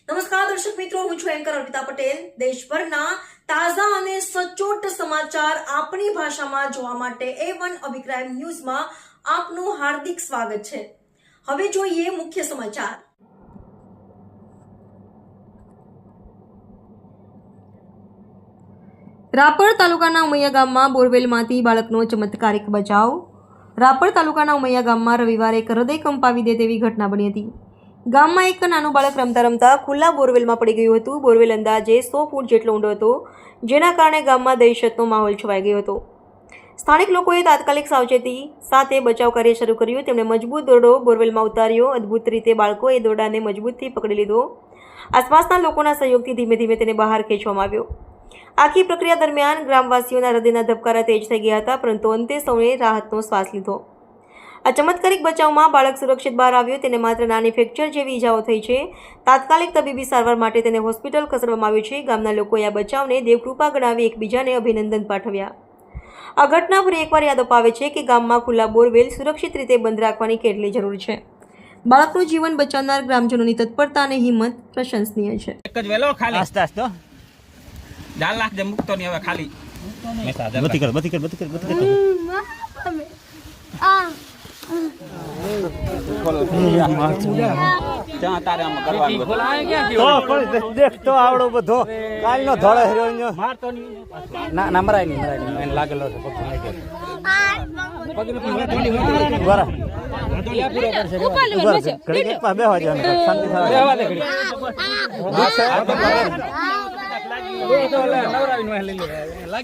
નમસ્કાર દર્શક મિત્રો, હું છું એન્કર અર્પિતા પટેલ। દેશભરના તાજા અને સચોટ સમાચાર આપણી ભાષામાં જોવા માટે A1 અભિક્રાઇમ ન્યૂઝમાં આપનું હાર્દિક સ્વાગત છે। હવે જોઈએ મુખ્ય સમાચાર। રાપર તાલુકાના ઉમૈયા ગામમાં બોરવેલમાંથી બાળકનો ચમત્કારિક બચાવ। રાપર તાલુકાના ઉમૈયા ગામમાં રવિવારે એક હૃદય કંપાવી દે તેવી ઘટના બની હતી। ગામમાં એક નાનું બાળક રમતા રમતા ખુલ્લા બોરવેલમાં પડી ગયું હતું। બોરવેલ અંદાજે 100 ફૂટ જેટલો ઊંડો હતો, જેના કારણે ગામમાં દહેશતનો માહોલ છવાઈ ગયો હતો। સ્થાનિક લોકોએ તાત્કાલિક સાવચેતી સાથે બચાવ કાર્ય શરૂ કર્યું। તેમણે મજબૂત દોરડો બોરવેલમાં ઉતાર્યો। અદ્ભુત રીતે બાળકોએ દોરડાને મજબૂતથી પકડી લીધો। આસપાસના લોકોના સહયોગથી ધીમે ધીમે તેને બહાર ખેંચવામાં આવ્યો। આખી પ્રક્રિયા દરમિયાન ગ્રામવાસીઓના હૃદયના ધબકારા તેજ થઈ ગયા હતા, પરંતુ અંતે સૌએ રાહતનો શ્વાસ લીધો। આ ચમત્કારિક બચાવમાં બાળક સુરક્ષિત બહાર આવ્યો। તેને માત્ર નાની ફ્રેક્ચર જેવી ઈજાઓ થઈ છે। તાત્કાલિક તબીબી સારવાર માટે તેને હોસ્પિટલ ખસેડવામાં આવ્યો છે। ગામના લોકોએ આ બચાવને દેવકૃપા ગણાવી એકબીજાને અભિનંદન પાઠવ્યા। આ ઘટના ફરી એકવાર યાદ અપાવે છે કે ગામમાં ખુલ્લા બોરવેલ સુરક્ષિત રીતે બંધ રાખવાની કેટલી જરૂર છે। બાળકનું જીવન બચાવનાર ગ્રામજનોની તત્પરતા અને હિંમત પ્રશંસનીય છે। એક જ વેલો ખાલી આસ્તે આસ્તે 4 લાખ જે મુકતો નહીં હવે ખાલી બતી કર ત્યાં તારે આમ કરવાનું તો દેખ તો આવડો બધો કાલનો ધોળો હેરો મારતો નહીં ના મરાય નહીં એને લાગેલો છે બરા ઘડી પા બેહવા જવાનું શાંતિ થાય નવરાવી નો લઈ લે